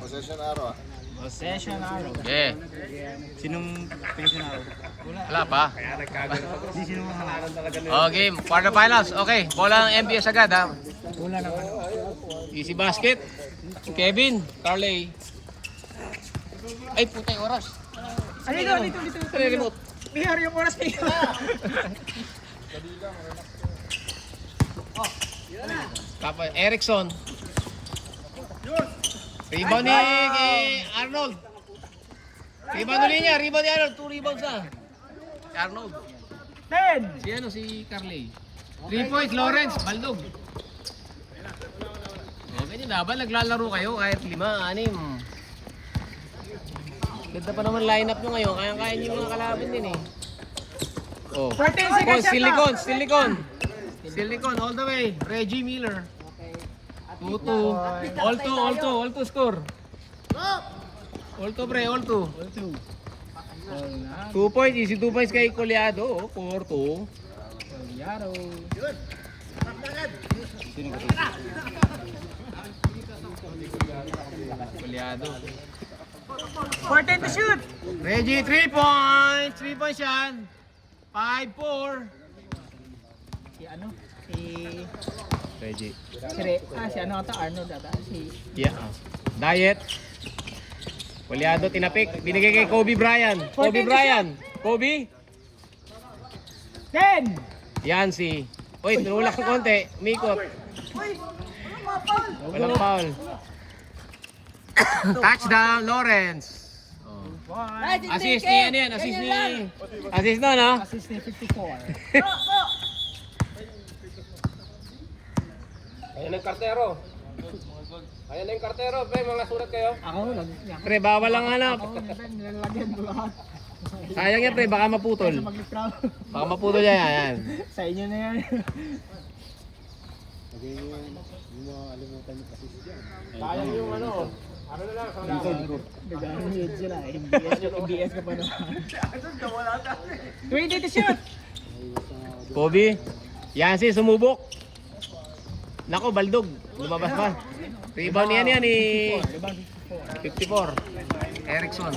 Possession arrow. Possession arrow. Okay. Sinong possession arrow? Wala pa. Di sino mga Oh, game. Quarterfinals. Okay. Bola ng MBS agad ha. wala naman. Easy basket. Kevin. Carley. Ay, puta yung oras. Dito. Ano yung remote? Bihar yung oras kayo. Tapos Erickson. Rebound ni Arnold. Rebound ulit niya. Rebound ni Arnold. 2 rebounds na. Arnold. 10. Si ano si Carley. 3 points. Lawrence. Baldog. O, ganyan laban. Naglalaro kayo kahit 5, 6. Ganda pa naman lineup nyo ngayon. Kaya-kaya nyo yung mga kalaban din eh. Oh. 14 Oh, seconds. Silicon all the way. Reggie Miller. 2-2. All 2 score. All 2 pre, all 2. 2 points, easy 2 points kay Coleado. 4-2. Yaro. Coleado. 14 to shoot. Reggie, 3 points. 3 points yan. 5-4. Si ano? Si Reggie. si ano ata Arnold ata si Yeah. Diet. Coleado tinapik. Binigay kay Kobe Bryant. Kobe Bryant. Kobe. 10. Yan si. Uy, tulak ng konti. Umikot. Walang foul. Touchdown, Lawrence. Oh. Assist ni, ano yan? Assist ni. Assist na, no? Assist ni 54. Ayan ang kartero. Ayan ang kartero, pre, mga surat kayo. Ako Pre, bawal lang hanap. Ako nilalagyan ko lahat. Sayang yan, pre. Baka maputol. Mag-crowd. Baka maputol yan. Yan. Sa inyo na yan. Sayang yung ano. Ano na lang, Nag-ahit sila. MBS ka pa naman. 20 to shoot. Kobe. Yan si, sumubok. Nako, Baldog. Lumabas pa. Rebound niya ni 54. Erickson.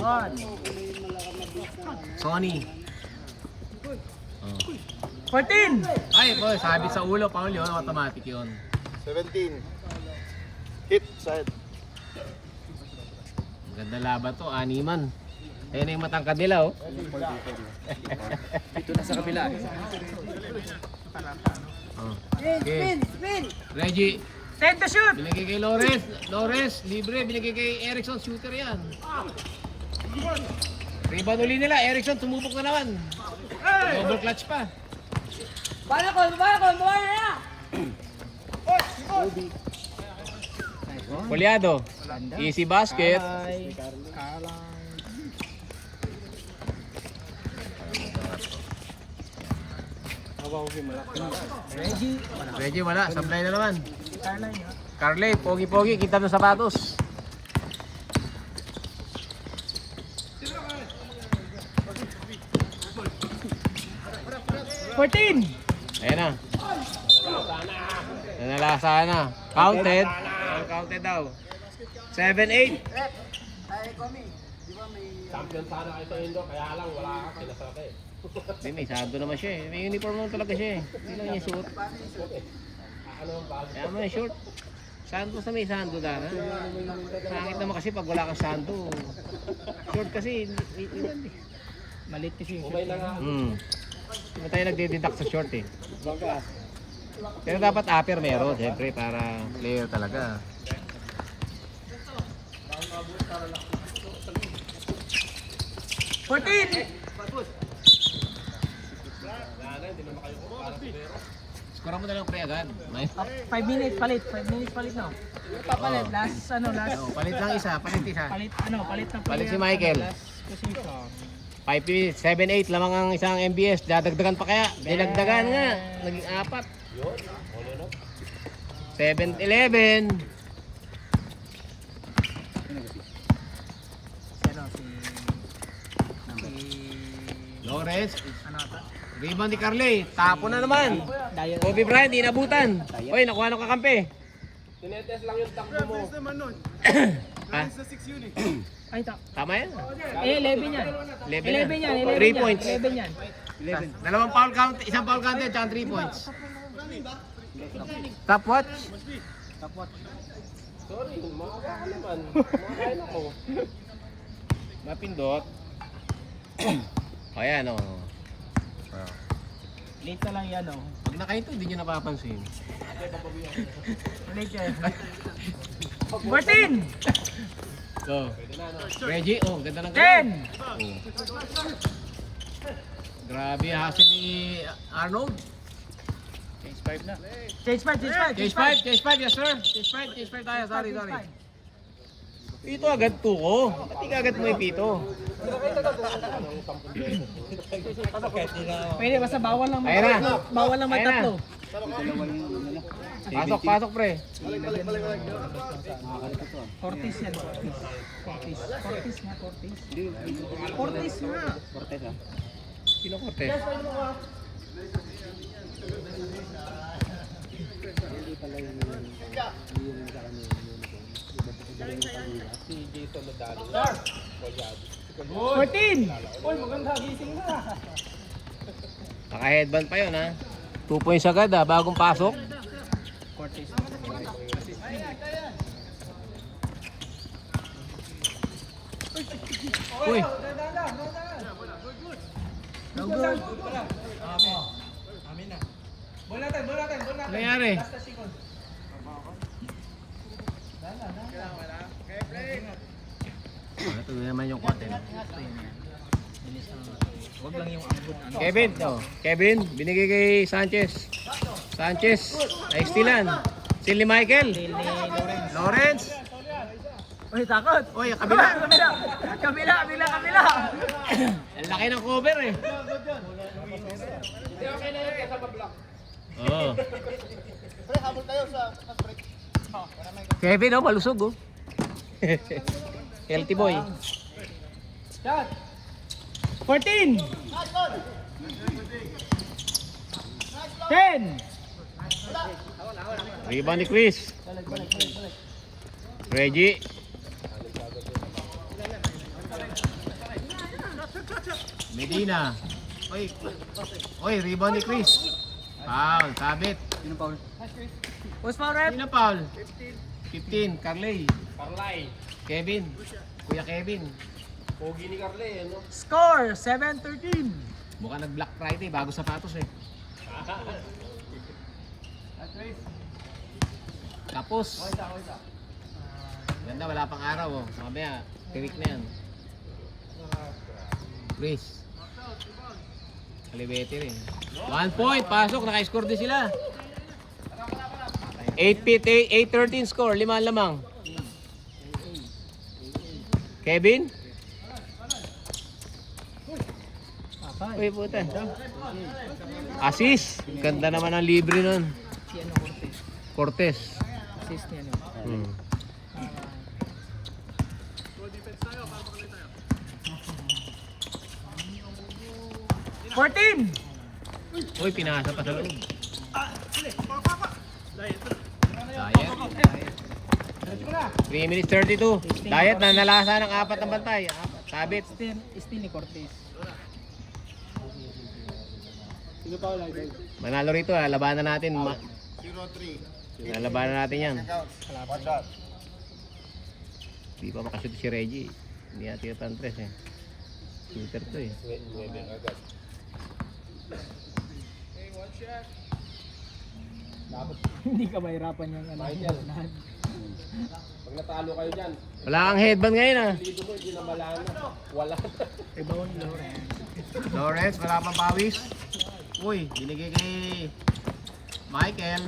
Sonny. 14. Ay, boy, sabi sa ulo, Paul yun. Automatic yun. 17. Hit side. Ganda laban to, animan. Ayun na yung matangkad nila, oh. Dito na sa kabila. Oh. Okay. Reggie, 10 to shoot. binigay kay Lawrence. Lawrence, libre. Binigay kay Erickson, shooter yan. Rebound uli nila. Erickson, tumupok na naman. Double clutch pa. Coleado. Easy basket. Reggie, wala. Sablay na naman. Carley, pogi-pogi. Kita ng sapatos. $14. Ayan na. Nanalasa na. Counted. Counted daw. 7-8. Champion sana kayo sa Indo, kaya lang wala ka, kinasarap eh. Hindi, may sando naman siya eh. May uniform naman talaga siya eh. Hindi lang niya suot. Ano ang bago? Kaya mo yung short. Sando sa may sando dara. Pangit naman kasi pag wala kang sando. Short kasi. Malit kasi yung Umay na nga. Hindi tayo nagdideduct sa short eh. Pero dapat upper meron, siyempre, para player talaga. Score mo na lang pre agad. May 5 minutes palit. 5 minutes palit no. Papalit. Last palit lang isa, palit isa. Palit na Palit si Michael. Last position. 5 minutes, 7-8 lamang ang isang MBS. Dadagdagan pa kaya? Dinagdagan nga. Naging 4. 7-11. Lawrence. Rebound ni Carley. Tapo na naman. Kobe Bryant, inabutan. Uy, nakuha ng kakampi. Tinetes lang yung takbo mo. Ha? Ay, Tama yan. 11 yan. 11 yan. 3 points. 11 yan. Dalawang foul count, isang foul count yan, tsaka 3 points. Top watch? Sorry, makaka ka naman. Makakain ako. Mapindot. O yan o. Late na lang yan, oh. Pag nakaito, hindi nyo napapansin. Late yan. 14! So, Reggie, oh, ganda ng 10! Oh. Grabe, hassle ni Arnold. Change 5, Case 5, yes sir. Case 5 tayo, sorry. Pito agad tuko. Ba't di agad mo ipito? Pwede, basta bawal lang Ayun na. Bawal lang Ayun na. matatlo. Pasok pre. Cortis yan. Cortis nga. Cortis nga. Sino korte? Si Jason Nadalo. 14! Naka-headband pa yun ha. 2 points agad ha, bagong pasok. Cortis. Uy, No good. ano nangyari? Ito naman yung korte. Huwag lang yung ambot. Kevin, binigay kay Sanchez. Ay stilan. Silly Michael. Lawrence. Uy, takot! Uy, kabila. Kabila! Ang laki ng cover eh. Hindi okay na yun kaysa mag-block. Oo. Pre, habol tayo sa break. Kevin oh, malusog oh. Healthy boy. 14! 10! Rebound ni Chris. Reggie. Medina. Oy, rebound ni Chris. Foul, sabit. Who's foul rep? Sino foul? 15, Carley. Carlay. Kevin. Kuya Kevin. Pogi ni Carlay, ano? Score! 7-13. Mukhang nag-Black Friday, bago sapatos eh. Tapos. Ganda, wala pang araw oh. Mamaya, tirik na yan. Chris. Kalibete rin. 1 point, pasok, naka-score din sila. 8-13 score, 5 lamang. Kevin? Uy, puta. Assist. Ganda naman ang libre nun. Si ano, Cortez. Cortez. Assist niya, no? Hmm. Uy, pinasa pa sa loob. Diet. 3 minutes 32. Diet na nalasa ng 4 ng bantay. Sabit. Still ni Cortez. Manalo rito, labanan natin. 0-3. Lalabanan natin yan. Watch out. Hindi pa makashoot si Reggie. Hindi natin yung pantres eh. Shooter to eh. 9 agad. Hindi ka mahirapan yung ano. Michael. Pag natalo kayo dyan, Wala kang headband ngayon ah. lido mo, hindi na malana. Wala na. Ibawon ni Lawrence. Lawrence, wala pang pawis. Uy, binigay kay Michael.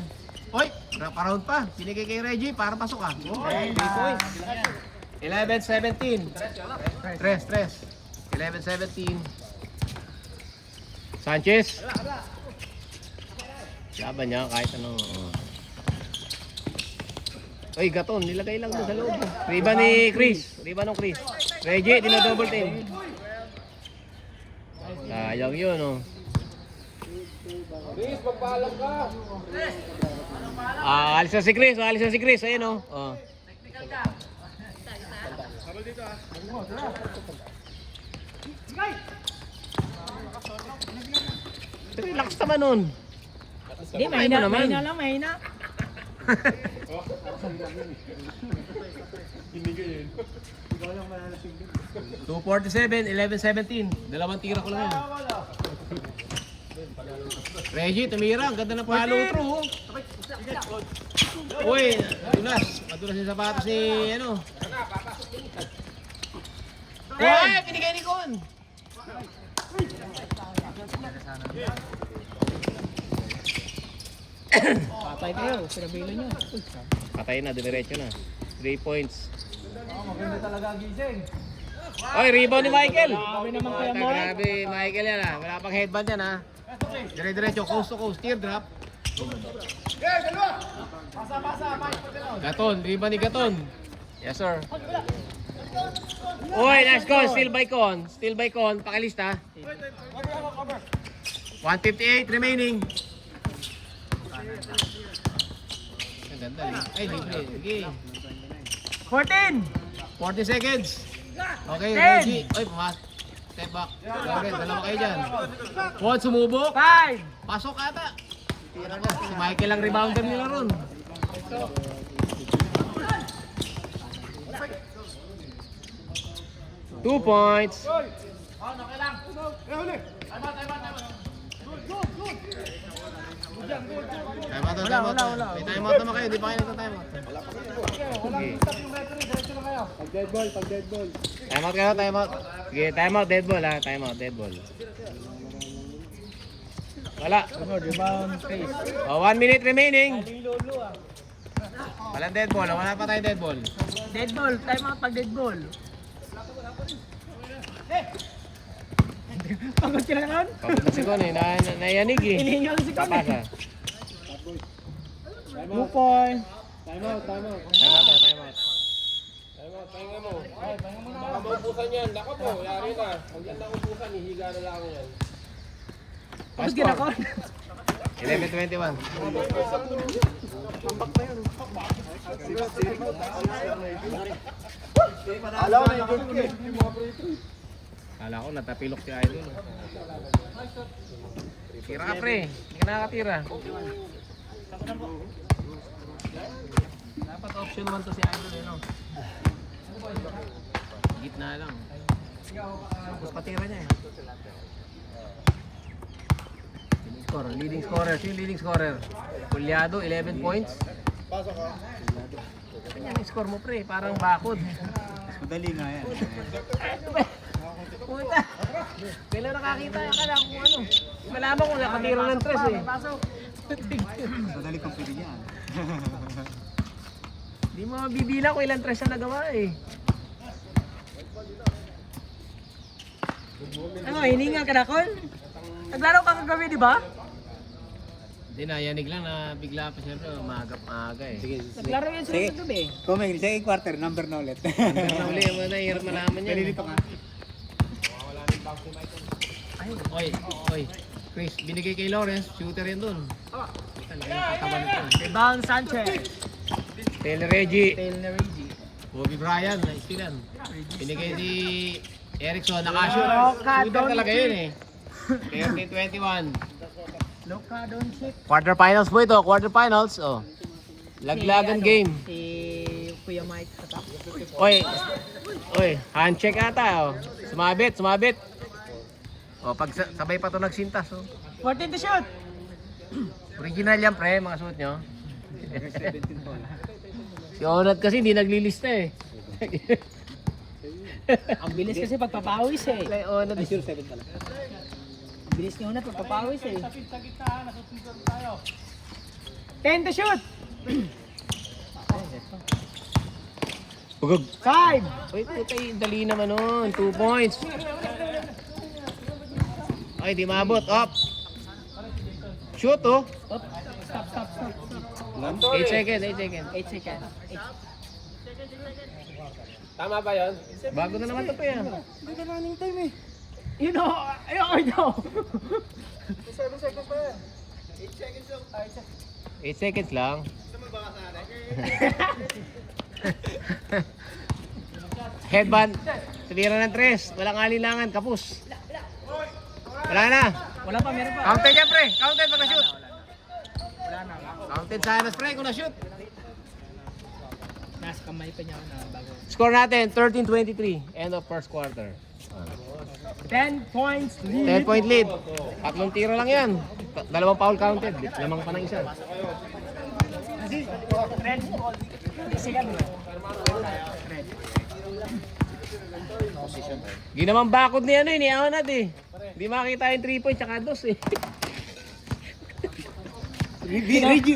Uy, pa-round pa. Binigay kay Reggie para pasok ah. Uy, 3 points. 11-17. 11-17. Sanchez. Laban niya kahit ano. Uy, Gaton, nilagay lang doon sa loob. Riba ni Chris. Riba ng Chris. Reggie, dino-double team. Sayang yun, oh. Chris, magpaalam ka. Alis na si Chris. Ayun, oh. Oh. Relax naman nun. Hindi, mahina lang, mahina. 247, 11-17. Dalawang tira ko lang yan. Reggie, tumira. Ang ganda ng follow through. Uy, madulas. Madulas yung sapatos ni ano. Uy, pinigay ni Con. Patay kayo, pinabilo nyo. Patay na, dumiretso na. 3 points. Maganda talaga gising. Oy, rebound ni Michael. Grabe naman kaya mo. Grabe, Michael yan ha. Wala pang headband yan ha. Dire-diretso, coast to coast, teardrop. Gaton, rebound ni Gaton. Yes sir. Uy, nice goal. Still by Con. Still by Con. Pakilista. 158 remaining. Ang ganda eh. Ay, libre. Sige. 14! 40 seconds. Okay, 10. Reggie. Oy, pumas. Step back. Okay, dalawa kayo dyan. Juan sumubok. 5! Pasok ata. Si Michael ang rebounder nila ron. Two points. Time out, time out. May time out naman kayo, di pa kayo nagta-time out. Okay. Time out kayo, time out. Sige, time out, dead ball ha. Time out, dead ball. Wala. Rebound space. Oh, 1 minute remaining. Walang dead ball, wala pa tayong dead ball. Dead ball, time out pag dead ball. Pagod ka na nun? Pagod na si Con eh, nayanig eh. Inihingal si Con Papasa. eh. 2 point. Time out, time out. Time out, time out. Time out, pahinga mo. Baka maubusan yan. Lako po, yari na. Huwag yan na ubusan, hihiga na lang yan. Pagod ka na Con? 11:21. Alam ko na yung good kid. Kala ko natapilok si Idol. Tira ka pre, hindi ka nakakatira. Dapat option 1 to si Idol eh no? Gitna lang. Tapos patira niya eh. Leading scorer. Sino yung leading scorer? Pulyado, 11 points. Pasok ka. Kanya yung score mo pre, parang bakod. Madali nga yan. Puta! Kailan nakakita ka na kung ano? Malaman ko nakatira ng tres eh. Madali kong pili yan. Di mo mabibilang kung ilang tres na nagawa eh. Ano, hiningal ka na Con? Naglaro ka kagabi di ba? Hindi na, yanig lang na bigla pa siyempre, maaga eh. Sige, Naglaro yan sila kagabi. Kuming, second quarter, number na ulit. na uli, hirap malaman niya. Nalilito ka. Oy, oy. Chris, binigay kay Lawrence, shooter yan dun. Talaga yung katawan nito. Rebound Sanchez. Taylor Reggie, Taylor Reggie. Bobby Bryan, na-stealan. Binigay si Erickson, nakashoot. Luka Shooter talaga Doncic. yun eh. 30-21. Luka Doncic. Quarterfinals po ito, quarterfinals. Oh. Laglagan game. Si Kuya Mike sa top. Oy, oy, handshake ata. Oh. Sumabit, sumabit. Oh, pag sabay pa to nagsintas. Oh. 14 to shoot. Original yan pre, mga suot nyo. Si Onat kasi hindi naglilista eh. Ang bilis kasi pagpapawis eh. Kay Onat. Sure, 7 pala. Ang bilis niyo na pagpapawis eh. 10 to shoot. Bugog. 5. Uy, puta dali naman nun. 2 points. Ay, di maabot. Up. Shoot oh. Stop, stop, stop, stop. 8 seconds, 8 seconds. 8 seconds. Tama ba yun? Bago na naman ito pa yan. You know, I know. 7 seconds pa yan. 8 seconds lang. 8 seconds lang. Gusto mo ba ka sa akin? Headband. Tumira ng 3. Walang alinlangan. Kapus. Wala na. Wala pa, meron pa. Counted yan, pre. Counted pag na-shoot. Wala na. Counted sana, pre, kung na-shoot. Nasa kamay pa niya ako na bago. Score natin, 13-23. End of first quarter. 10 points lead. 10-point lead. 3 tiro lang yan. 2 foul counted. Lamang pa ng isa. Red. Sigan mo. Red. Ginamang bakod ni ano ni Aonat eh. Hindi makita yung 3 points tsaka 2 eh.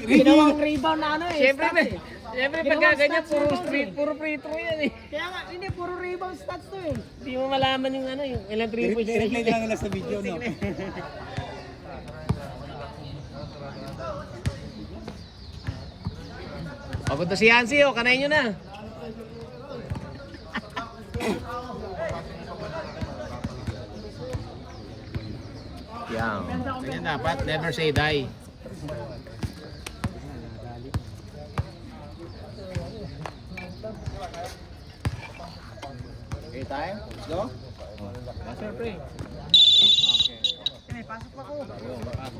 Ginawang rebound na ano eh. Siyempre, stats eh. siyempre Ginawang pagka ganyan, stats rebounds puro free throw yan eh. Kaya nga, hindi, puro rebound stats to eh. Hindi mo malaman yung ano, yung ilang 3 points. I-replay na lang nila sa video, no? Pagod na si Yancy, oh, kanayin nyo na. Yan. Ganyan dapat, never say die. Okay, time. Let's go. Pasok, pre.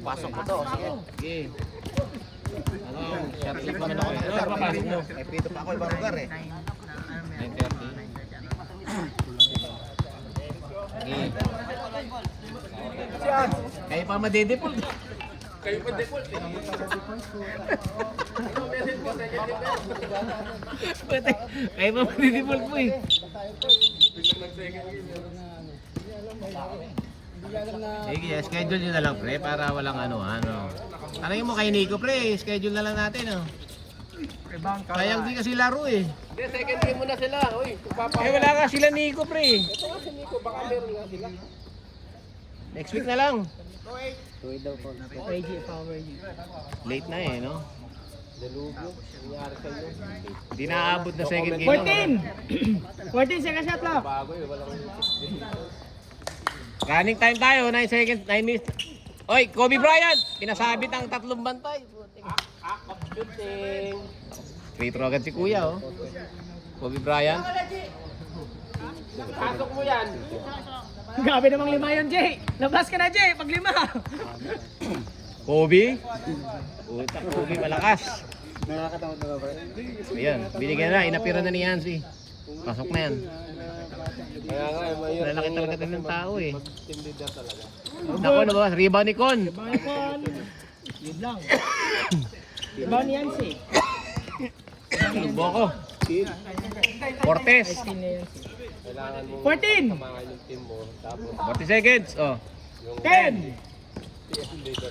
Pasok ko to. Sige. Okay. Ano, shot clock naman ako. Ano, papasok mo? May pito pa ako ibang lugar eh. 9:30. Okay. Kayo pa madidipol. Kayo pa default. Kayo pa madidipol po eh. Sige, schedule nyo na lang pre para walang ano. Tanongin mo kay Nico pre, schedule na lang natin oh. Sayang di kasi laro eh. Hindi, second game muna sila. Uy, Eh wala ka sila Nico pre. ito nga si Nico, baka meron nga sila. Next week na lang. Tuwid daw po. Reggie, power you. Late na eh no. Delubyo, nangyari sa iyo. Hindi naaabot na second game. 14! 14 second shot lang. Bago eh, walang Running time tayo, 9 seconds, 9 minutes. Oy, Kobe Bryant, pinasabit ang 3 bantay. shooting. Free throw agad si Kuya oh. Kobe Bryant. Pasok mo yan. Grabe namang 5 yun, Jay. Labas ka na, Jay, pag 5. Kobe. Utak Kobe malakas. Nakakatamad na ba ba? Ayan, binigyan na, inapiran na ni Yancy. Pasok na yan. Kaya nga, mahirap. Lalaki talaga din ng tao eh. Team leader talaga. Naku, ano ba? Rebound ni Con. Bangkon. Yun lang. Rebound ni Yancy. Boko. Cortez. 13 na Yancy. Kailangan mo 14! samahan yung team mo. Tapos 40 seconds. Oh. 10!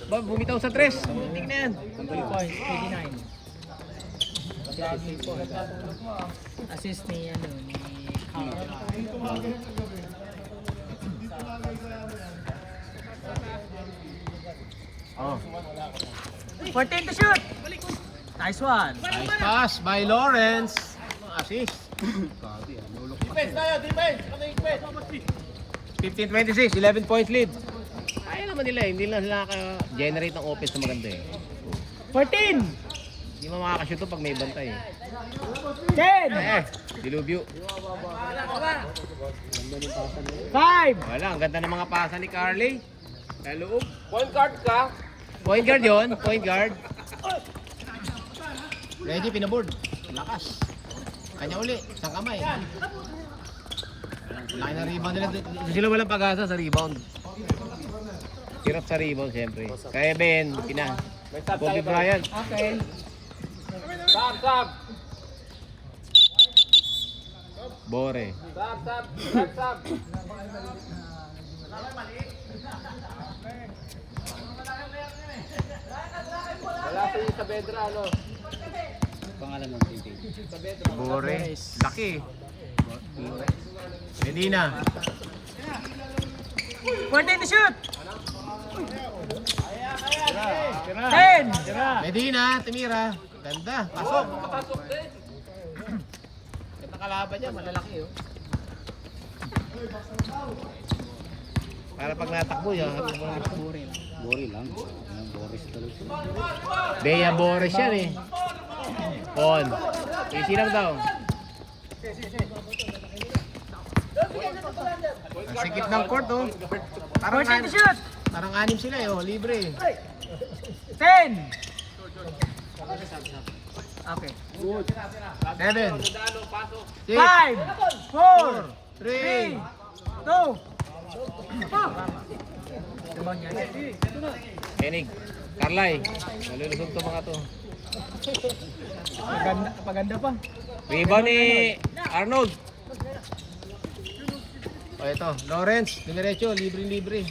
Ba, bumitaw sa 3. Hindi na yan. 3 points, 89. Assist ni ano ni Carl. Oh. 14 to shoot. Nice one. Nice pass by Lawrence. Assist. defense tayo, defense! Ano yung defense? 15-26, 11 points lead. Kaya naman nila, hindi lang sila naka-generate ng offense na maganda eh. 14. Hindi mo makakashoot to pag may bantay eh. 10. Dilubyo. 5. Wala, ang ganda ng mga pasa ni Carly. Sa loob. Point guard ka. Point guard yun, point guard. Reggie, pinaboard. Lakas. Kanya uli, isang kamay. Laki na rebound nila. Sila walang pag-asa sa rebound. Hirap sa rebound siyempre. Kaya Ben, May sub Kobe tayo. Bryant. Okay. Sub, sub! Bore. Sub, sub! Sub, sub! Wala sa iyo sa bedra, ano? Pangalan ng TV. Bore. Laki. Medina. 14 to shoot. 10. Medina, Timira. Ganda. Pasok. Ganda kalaban niya, malalaki oh. Para pag natakbo yan, Bori lang. Ang Boris talaga. Bea Bores yan eh. Pon. Easy lang daw. Ang sikip ng court, oh. Parang, 14 to shoot. parang 6 sila, oh. Libre. 10. Okay. 7, 6, 5, 4, 3, 2. Kenig, Carlay, malulusog to mga to. Paganda pa. Rebound ni Arnold. O ito, Lawrence, Dimerecho, libre-libre.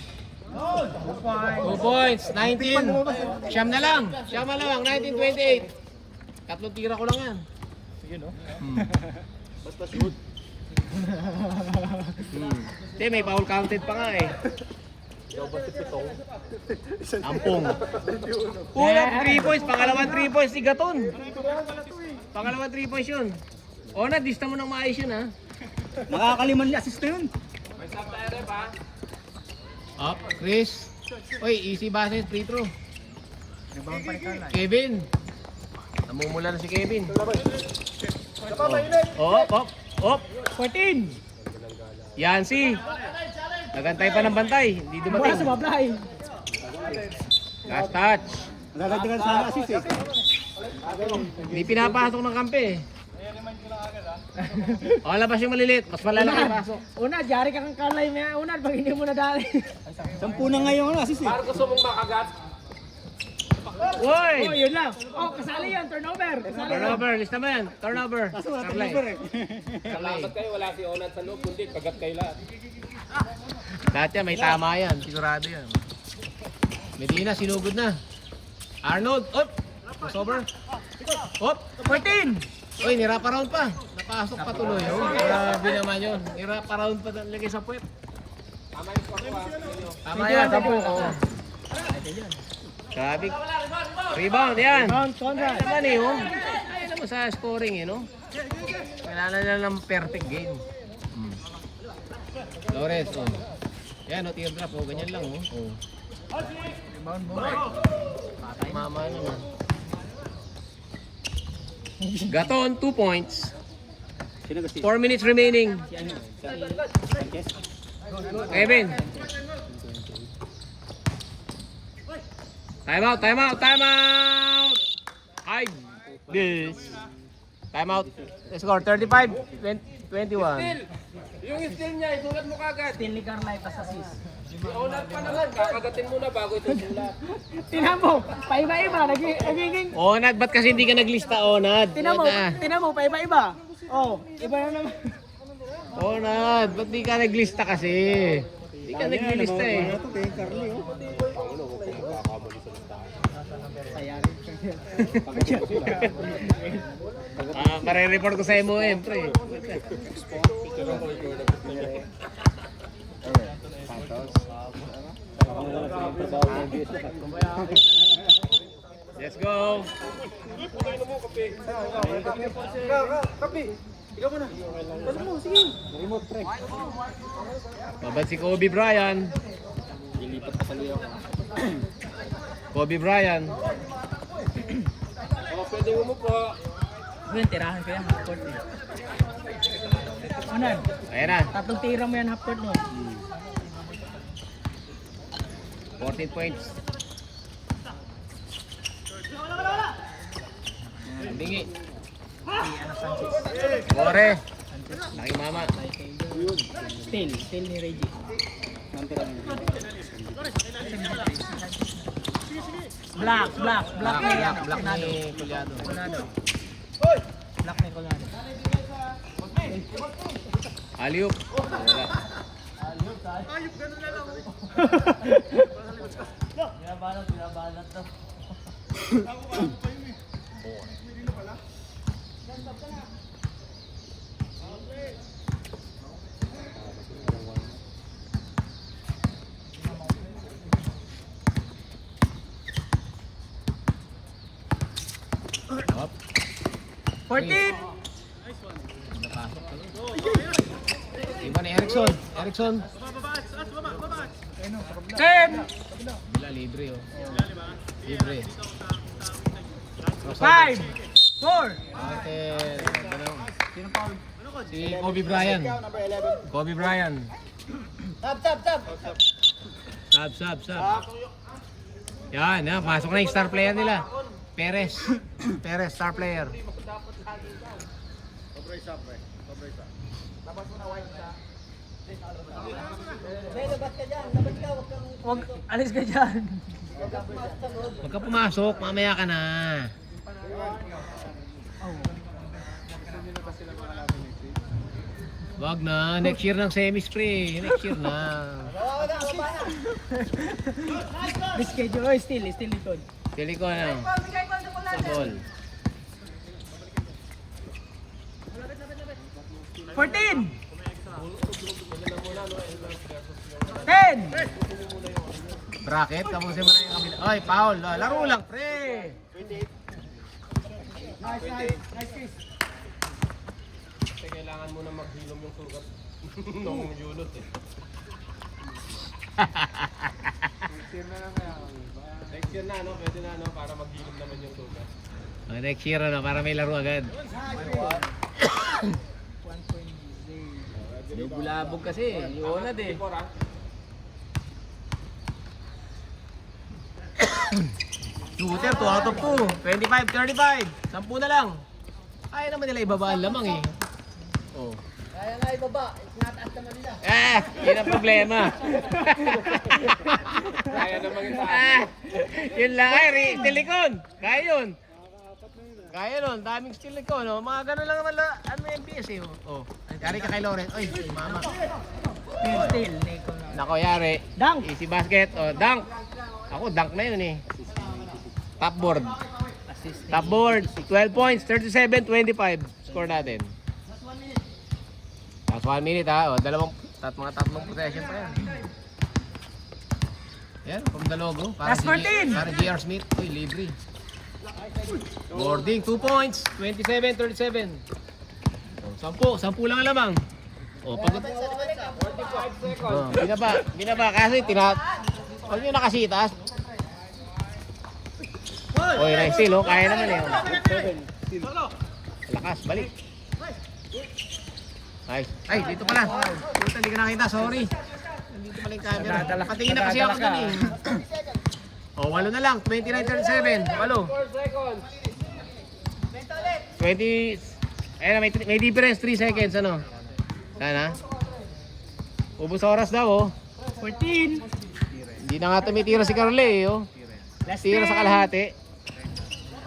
2 points, 19. Siyam na lang, 19-28. Tatlong tira ko lang yan. Basta shoot. Hindi, may foul counted pa nga eh. Ampong. Unang 3 points, pangalawang 3 points si Gaton. Pangalawang 3 points yun. O na, dista mo nang maayos yun ha. Nakakaliman ni assist na yun. Up, Chris. Oy, easy bases, free throw. Kevin. Namumula na si Kevin. Op. 14. Yancy. Nagantay pa ng bantay. Hindi Wala dumating. sumablay. Last touch. Nagagdagan sana assist eh. Hindi pinapasok ng kampe eh. O, labas yung malilit. Mas malalaki yung pasok. Una, jari ka kang Carlay may una pag hindi mo nadali. 10 na ngayon ang assist eh. Parang gusto mong makagat. Uy! Oh, yun lang. Oh, kasali yan, turnover. Kasali yan. Turnover, lista mo yan. Turnover. Kaso wala Carlay. turnover eh. Carlay. Kagat kayo, wala si Onat sa loob, kundi kagat kayo lahat. Lahat yan, may tama yan. Sigurado yan. Medina, sinugod na. Arnold, op! Crossover. Op! 14. Uy, nirapa-round pa. Napasok pa tuloy. Oh. Grabe naman yun. Nirapa-round pa lagay sa puwet. Tama yung score ko ha. Tama yan, 10. Oo. Grabe. Rebound, yan. Round, Conrad. Naman eh, oh. Alam mo sa scoring eh, no? Kailangan na ng perfect game. Lawrence, oh. Yan, oh, teardrop, oh. Ganyan lang, oh. Oh. Mama naman. Gaton, 2 points. Sino kasi? 4 minutes remaining. Sanchez? Kevin. Time out. Ay, this. Time out. Let's score 35, 21. Yung steal niya, isulat mo kagad. Stanley Carlay pas assist. Si Onat pa naman, kakagatin mo na bago ito sulat. Tinan mo, paiba-iba, nagiging... Onad, ba't kasi hindi ka naglista, Onad? Tinan mo, paiba-iba. Oh, iba na naman. Onad, ba't di ka naglista kasi? Hindi ka naglista eh. Ito kay Carly oh. Pare-report ko sa MOM, pre. Let's go. Kapi. Ikaw muna. Pasok mo, sige. Remote pre. Babad si Kobe Bryant. Lilipat pa sa liyo. Kobe Bryant. O, pwede mo po. Yun, tirahan ko yan, half court eh. Unad, Ayan na. tatlong tira mo yan half court no. 14 points. Bingi. Bore. Laki mama. Steal ni Reggie. Black ni Black ni Kulyado. Colorado. Black ni Colorado. Aliup. Up. 14! Napasok ka rin. Iba ni Erickson. 10! Bila libre oh. Libre. 5! 4! Martin. Si Kobe Bryant. Number 11. Kobe Bryant. Sub. Yan, pasok na yung star player nila. Perez. Perez, star player. Wag, alis ka dyan. Huwag ka pumasok, mamaya ka na. Wag na, next year ng semi-spray. Next year na. Reschedule. Oh, still likod. Pili ko na. Ball. 14! 10! Bracket, tapusin mo na yung kabila. Oy, foul. Laro lang, pre. Nice kiss. Kasi kailangan mo na maghilom yung sugat nung yunot eh. Next year na, no? Pwede na, no? Para maghilom naman yung sugat. Next year, para may laro agad. Bulabog kasi. Iwanad eh. Shooter, 2 out of 2. 25, 35. 10 na lang. Kaya naman nila ibaba ang lamang eh. Oh. Kaya nga ibaba, nataas naman nila. Yun ang problema. Kaya naman yung Yun lang ay, silicon. Kaya yun. Kaya nun, daming silicon. No? Mga gano'n lang naman ano yung MPS eh. Oh. Yari ka kay Loren. Oy, mama. Still, Nico. Nako, yari. Dunk. Easy basket. Oh, dunk. Ako, dunk na yun eh. Top board. Top board. 12 points, 37-25. Score natin. Last 1 minute ha. O, mga tatlong possession pa yan. Yan, from the logo. Last 14. Para J.R. Smith. Uy, libre. Boarding, 2 points. 27-37. O, 10 lang ang lamang. O, pag... 45 seconds. Binaba. Kasi pag nyo nakasitas. Uy, nice steal, oh. Kaya naman eh. Lakas, balik. Nice. Ay, dito pala. Puta, hindi ka nakita, sorry. Nandito pala yung camera. Patingin na kasi ako dun eh. O, 8 na lang. 29-37. 8. 4 seconds. 20... Ayun, may difference. 3 seconds, ano? Sana. Ubus oras daw, oh. 14! Hindi na nga tumitira si Carle, eh, oh. Tira sa kalahati.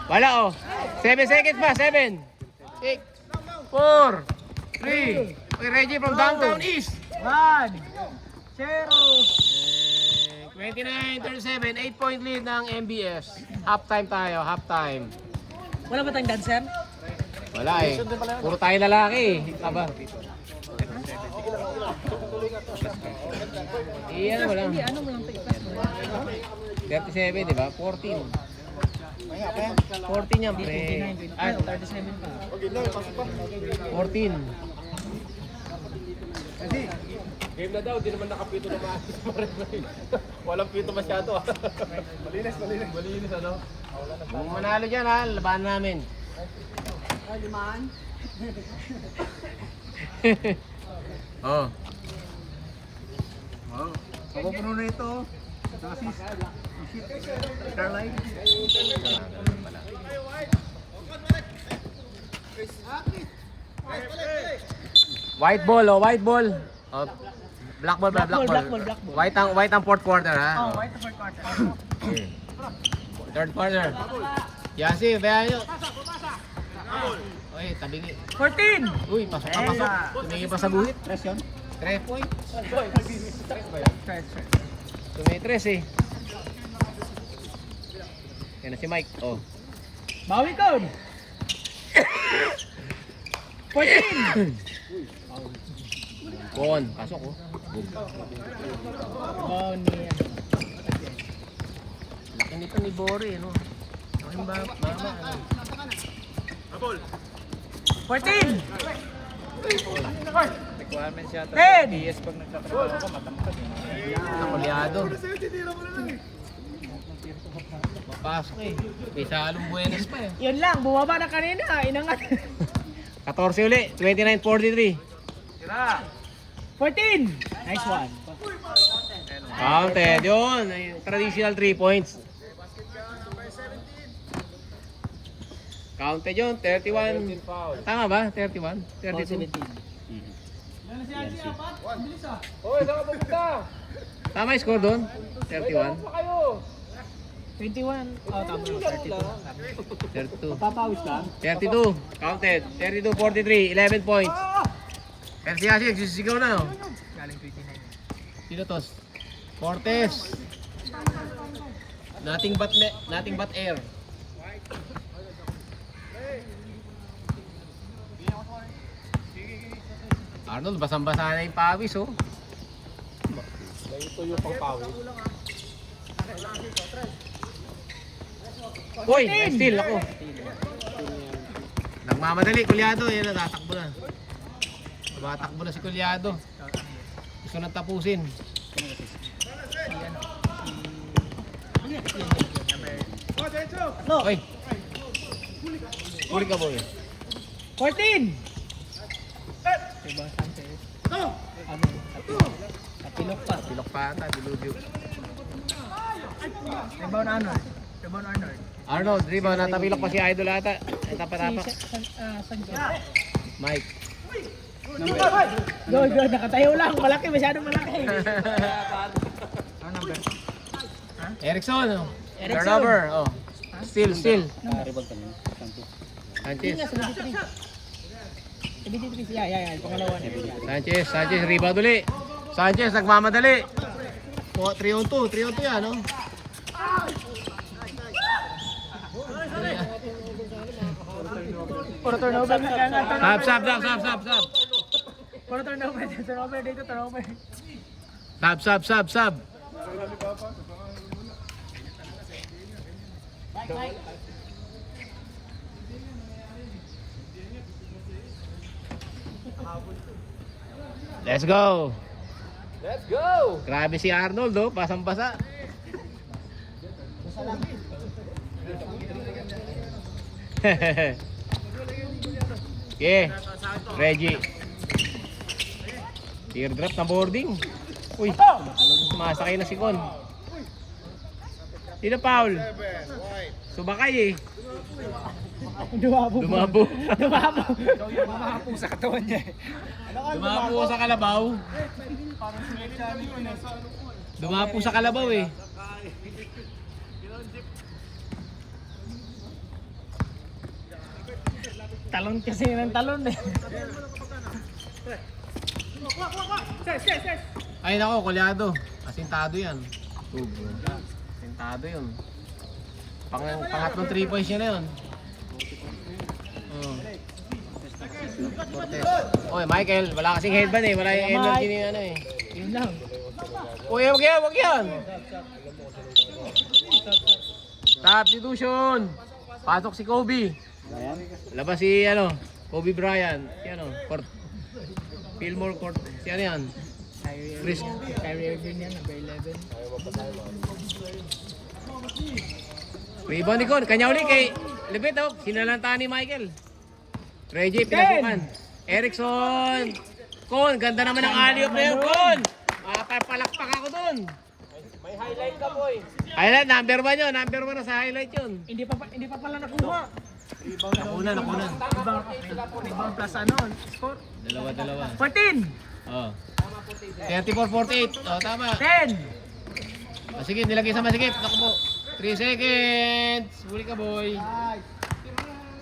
Wala, oh. 7 seconds pa. 7, 6, 4, 3. Okay, Reggie from downtown east. 1! 0! 29-37, 8-point lead ng MBS. Halftime tayo, halftime. Wala ba tayong dancer? Wala eh. Puro tayo lalaki eh. Aba. Iyan mo lang. Ano mo lang ito? 37, di ba? 14. 14 yan, pre. Ay, 37 pa. 14. Game na daw, di naman nakapito na maayos pa rin. Walang pito masyado ah. Malinis ano? Kung manalo dyan ha, labanan namin. Limaan? Oh. Ako puno na ito. Nasis. Starlight. White ball, oh, white ball. Oh, black ball. Black ball. White ang fourth quarter ha. Oh, white to fourth quarter. Okay. Third quarter. Yasi, bayan nyo. Uy, tabingi. 14! Uy, pasok. Tumingin pa sa guhit. 3 points. Tumitres eh. Yan na si Mike. Oh. Bawi code! 14! Bon, pasok oh. Bawi niya. Laki nito ni Bori, no? Laki ba? Mama, ano? 14! Requirements yata. 10! PS pag nagtatrabaho ka, matangkad eh. Nakulyado. Mapasok eh. May salong buenas pa eh. Yun lang, bumaba na kanina. Inangat. 14 uli. 29-43. 14! Nice one. Counted, yun. Ay, traditional 3 points. Counted yun, 31. Tama ba? 31? 32? Hoy, saan ka pupunta? Tama yung score doon? 31? Pa kayo. 21. Oh, tama. 32. 32. Papawis lang. 32. Counted. 32, 43. 11 points. Pero si Asi, nagsisigaw na, no? Galing 29. Sino tos? Cortez. Nothing but air. Arnold, basang-basa na yung pawis, oh. May tuyo pang pawis. Uy, steal ako. Nagmamadali, Kulyado. Yan na, tatakbo na. Tumatakbo na si Kulyado. Gusto nang tapusin. Uy. Huli ka, boy. 14! Diba, Sanchez? Ano? Kapilok pa. Pilok pa ata, dilubyo. Rebound Arnold. Rebound Arnold. Arnold, rebound, natapilok pa si Idol ata. Ay, tapa-tapa. Sanchez. Mike. Go, nakatayo lang. Malaki, masyadong malaki. Ano number? Erickson, oh. Erickson. Turnover, oh. Still. Rebound pa niya. Sanchez. Sanchez. 73. Yeah. Pangalawa na. Sanchez, rebound uli. Sanchez, nagmamadali. 3 on 2 yan, no? Puro turnover. Sab. Puro turnover. Dito turnover. Sab. Let's go. Let's go! Grabe si Arnold, oh. Basang-basa. Okay. Reggie. Teardrop na boarding. Uy, masakay na si Con. Sino foul? Subakay eh. Dumabo. Dumapo sa katawan niya eh. Dumapo sa kalabaw. Dumapo sa kalabaw eh. Talon kasi ng talon eh. Ay nako, Kulyado. Asintado yan. Tubo. Asintado yun. Pangatlong 3 points niya na yun. Oh. Cortez. Oy, Michael, wala kasing headband eh. Wala yung energy ni ano eh. Yun lang. Uy, wag yan. Substitution. Pasok si Kobe. Labas si Kobe Bryant. Si Fillmore Court. Si ano yan? Kyrie Irving yan, number 11. Rebound ni Con. Kanya uli kay Lebet, oh. Sinalantaan ni Michael. Reggie, pinasukan. Erickson. Con, ganda naman ng alley-oop na yun, Con. Palakpak ako dun. May highlight ka, boy. Highlight, number 1 yun. Number 1 na sa highlight yun. Hindi pa pala nakuha. Nakuna. Rebound plus score. Dalawa. 14! Oh. 34-48. Oh, tama. 10! Oh, sige, nilagay sa masikip. Naku po. 3 seconds. Huli ka, boy.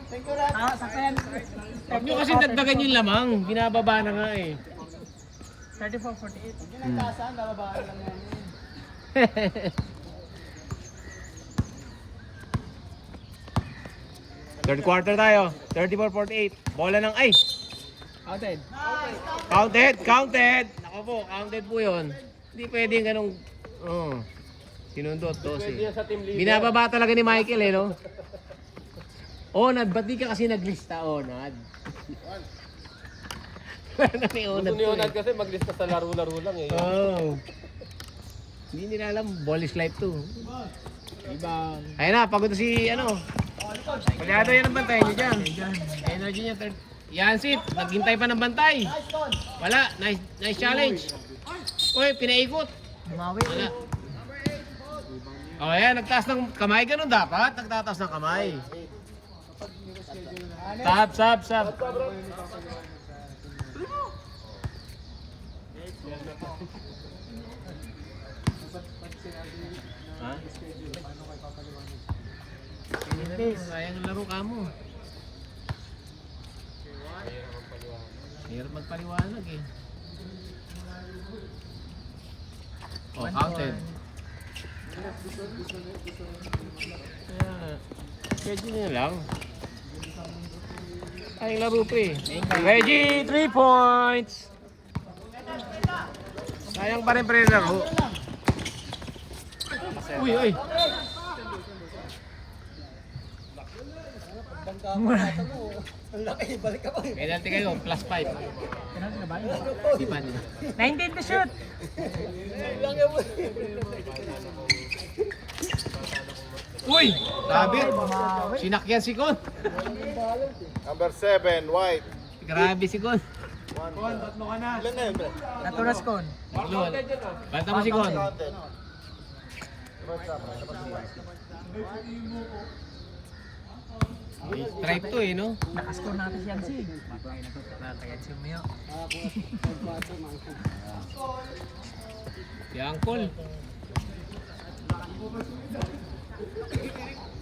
Sakto yan. Huwag nyo kasi dagdagan yung lamang. Binababa na nga eh. 34-48. Third quarter tayo. 34-48. Bola ng ice. Counted. Nako po, counted po yun. Hindi pwedeng ganong sinundot. Pwede yan sa team leader. Binababa talaga ni Michael eh, no? Onad, ba't di ka kasi naglista, Onad? Ano ni Onad? Gusto ni Onad kasi maglista sa laro-laro lang eh. Oh. Hindi nila alam, ball is life too. Rebound. Ayun na, pagod na si Kulyado yan ang bantay niyo dyan. Energy niya, Yansit, naghintay pa ng bantay. Wala, nice challenge. Uy, pinaikot. Bumawi. Wala. Oh, ayan, nagtaas ng kamay. Ganun dapat. Nagtataas ng kamay. Sab. Ha? Sayang ang laro ka mo. Hirap magpaliwanag eh. Oh, counted. Schedule nyo lang. Ay, laro pa eh. Reggie, 3 points! Sayang pa rin pa rin laro. Uy! Ang laki, balik ka pa. Penalty kayo, plus 5. Penalty na ba? Di pa nila. 19 to shoot. Uy! Sabit! Sinakyan si Con. Number 7, white. Grabe si Con. Ilan na yun, Brad? Naturas kon. Tatlo. Banta mo si Con. Counted. Strike to eh, no? Nakascore natin si Yancy. Kaya si Mayo. Si Angkol.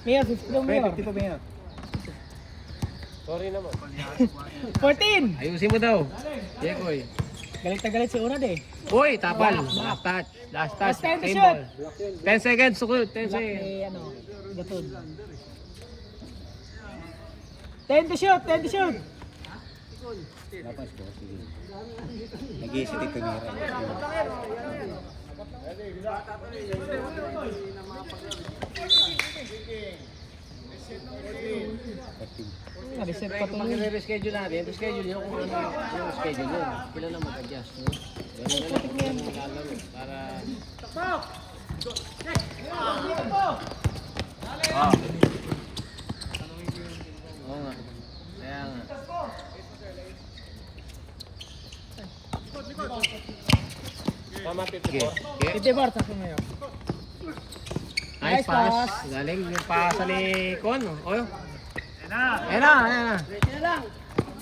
Mayo, 50 daw Mayo. 50 pa ba yan? Sorry naman. 14! Ayusin mo daw. Jekoy. Galit na galit si Unad eh. Uy, tapal. Last touch. Last touch. Last time to Same shoot. ball. 10 seconds. Sukul. 10 seconds. Eh, ano, gatun. 10 to shoot, 10 to shoot. Dapat ko, sige. Nag-iisip ito ni Reset pa Kung to. mag-reschedule natin, reschedule nyo kung ano yung schedule nyo. Sila na mag-adjust. No? Ganun na lang kung lalaro. Para... Ah. Oo nga. Kaya nga. Tama, 54. Okay. 50 bar, tapos Mayo. Nice Nice pass. pass. Galing yung pasa ni Con. Oh. Ayan na.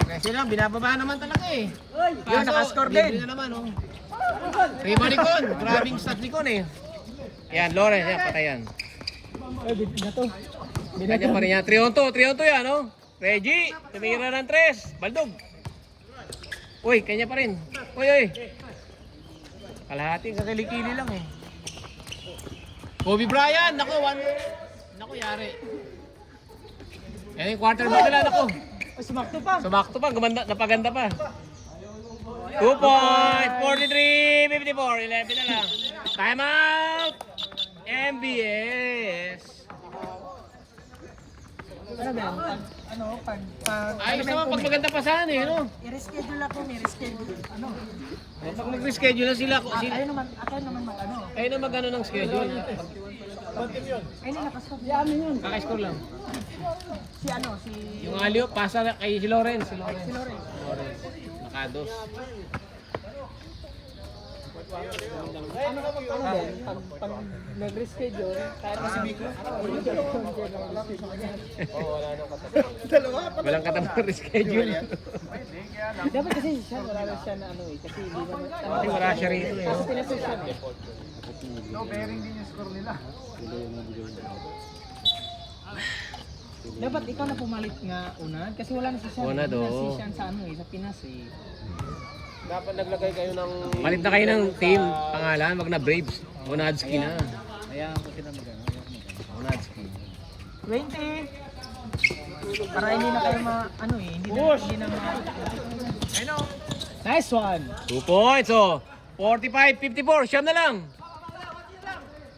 Kasi lang, binababa naman talaga eh. Yun, nakascore din. Libre na naman oh. Riba ni Con. Grabing stat ni Con eh. Yan, Lawrence. Yan, patayan. Ay, bid na to. Kanya pa rin yan. 3 on 2 yan oh. Reggie, tumira ng 3. Baldog. Uy, kanya pa rin. Uy. Kalahati, kakilikili lang eh. Kobe Bryant, nako, yari. Yan yung quarter ba nila, nako. Ay, sumakto pa. Sumakto pa, napaganda pa. 2 points, 43-54, 11 na lang. Time out! MBS. Ano ba yan? Pag Ayos naman, pag maganda pa saan eh, no? i-reschedule ako, may reschedule. Ano? Pag mag-reschedule na sila, Ayaw naman mag-ano. ayun na mag-ano ng schedule. Ay, nakascore. Yamin yun. Kakascore lang. Si ano, si... Yung Alio, pasa na kay si Lawrence. Si Lawrence. Nakados. Ano din? Pag nag-reschedule, kahit na si Biko. Walang katamang reschedule. Dapat kasi siya, wala na siya na ano eh. Kasi hindi naman... Kasi wala siya rito eh. Kasi pinasal siya eh. Dapat ikaw na pumalit nga unad kasi wala na si Sean. Unad, Wala oo. si Sean sa ano eh, sa Pinas eh. Dapat naglagay kayo ng... Malit na kayo ng team. Pangalan, wag na Braves. Onadski na. Hayaan ko sila mag-ano. Onadski. 20! Para hindi na kayo ano eh, hindi na Nice one! 2 points, oh. 45-54, siyam na lang.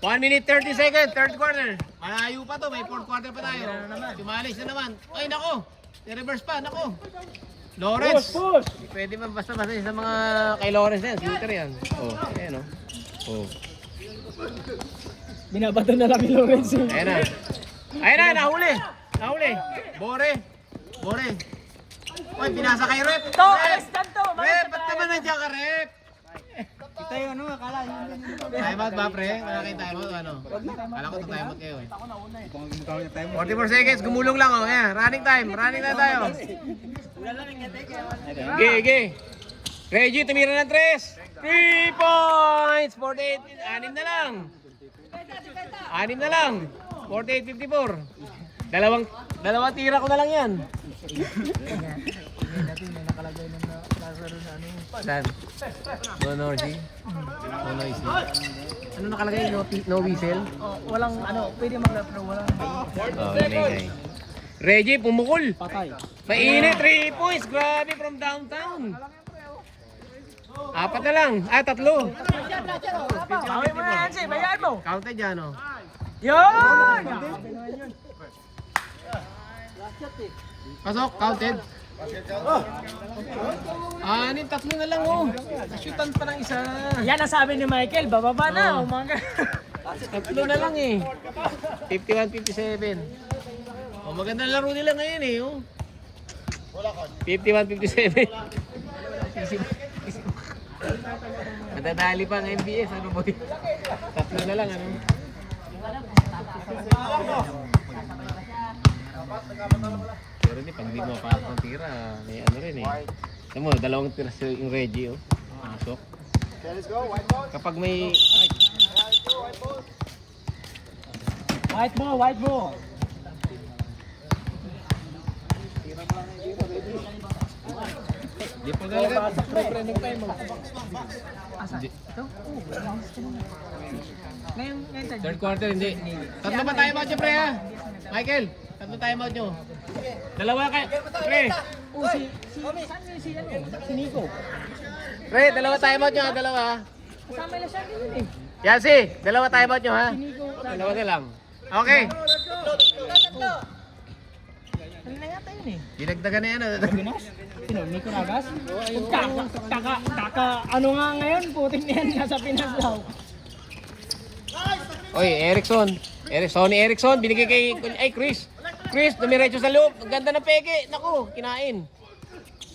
1 minute 30 seconds, third quarter. Malayo pa to, may fourth quarter pa tayo. Tumalis na naman. Ay, nako. I-reverse pa, nako. Lawrence. Push! Pwede ba basta-basta sa mga kay Lawrence na yan. Sweeter yan. Oh, ayan oh. Oh. Binabato na lang ni Lawrence eh. Ayan na. Ayan na, nahuli. Nahuli. Bore. Uy, pinasa kay Rep. To, alis dyan to! Rep, ba't naman nandiyan ka, Rep? Ito kayo, ano, akala yun. Timeout ba, pre? Wala kayong timeout, ano? Kala ko timeout kayo eh. 44 seconds, gumulong lang, oh. Ayan, running time tayo. Ge. Reggie, tumira ng 3. 3 points! 48, 6 na lang. 6 na lang. 48-54. Dalawang tira ko na lang yan. Saan? No noisy? No noisy. Ano nakalagay? No whistle? Walang ano, pwede mag-lap pero walang Oh, ingay. Reggie, pumukul. patay. Mainit, 3 points. Grabe from downtown. 4 na lang. 3. Bawin mo na yan, Jay. Bayaan mo. Counted dyan, oh. Yun! Pasok, counted. 3 na lang, oh. Shootan pa ng isa. Yan ang sabi ni Michael, bababa na, umaga. 3 na lang eh. 51-57. Oh, magandang laro nila ngayon eh, oh. 51-57. Madadali pa ang MBS, ano boy? 3 na lang, ano? Pero hindi, pag hindi mo pa ang tira, may ano rin eh. Alam mo, 2 tira yung Reggie, oh. Pasok. Okay, let's go. White ball. Kapag may... White ball. Di pa talaga, pre-training time mo. Ngayon, Third quarter, hindi. 3 ba tayo out nyo, pre, ha? Michael, 3 tayo out nyo. 2 kayo, pre. si Nico. Pre, 2 tayo out nyo, ha? 2, ha? Kasama na siya din eh. Yancy, 2 tayo out nyo, ha? Si Nico. 2 na lang. Okay. Ano na yata yun eh? Dinagdagan na yan, ha? Sino? Nico Nagas? Ano nga ngayon? Putin na yan, nasa Pinas daw. Oy, Erickson, binigay kay... Ay, Chris, dumiretso sa loob. Ang ganda ng peke. Naku, kinain.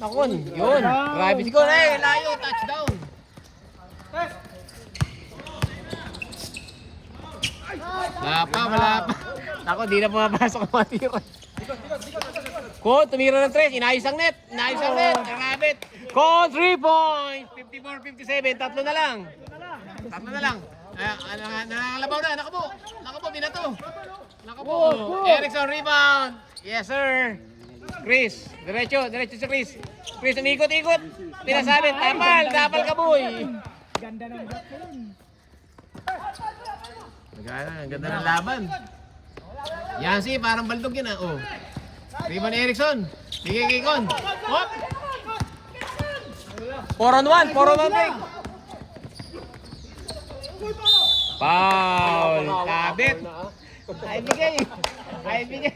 Nakon, yun. Grabe siguro. Ay, layo, touchdown. Wala pa. Naku, di na pumapasok ang mga tira. Kon, tumira ng 3. Inayos ang net. Karabit. Kon, 3 points. 54-57. 3 na lang. Nakalabaw na. Nakapo, binato. Erickson, rebound. Yes, sir. Chris, diretso si Chris. Chris, umikot-ikot. Pinasabit, tapal ka, boy. Ganda ng block yun. Ang ganda ng laban. Yancy, parang baldog yun, oh. Rebound Erickson. Bigay kay Kon. Hop! 4-on-1 break. Foul. Kabit. Ay bigay.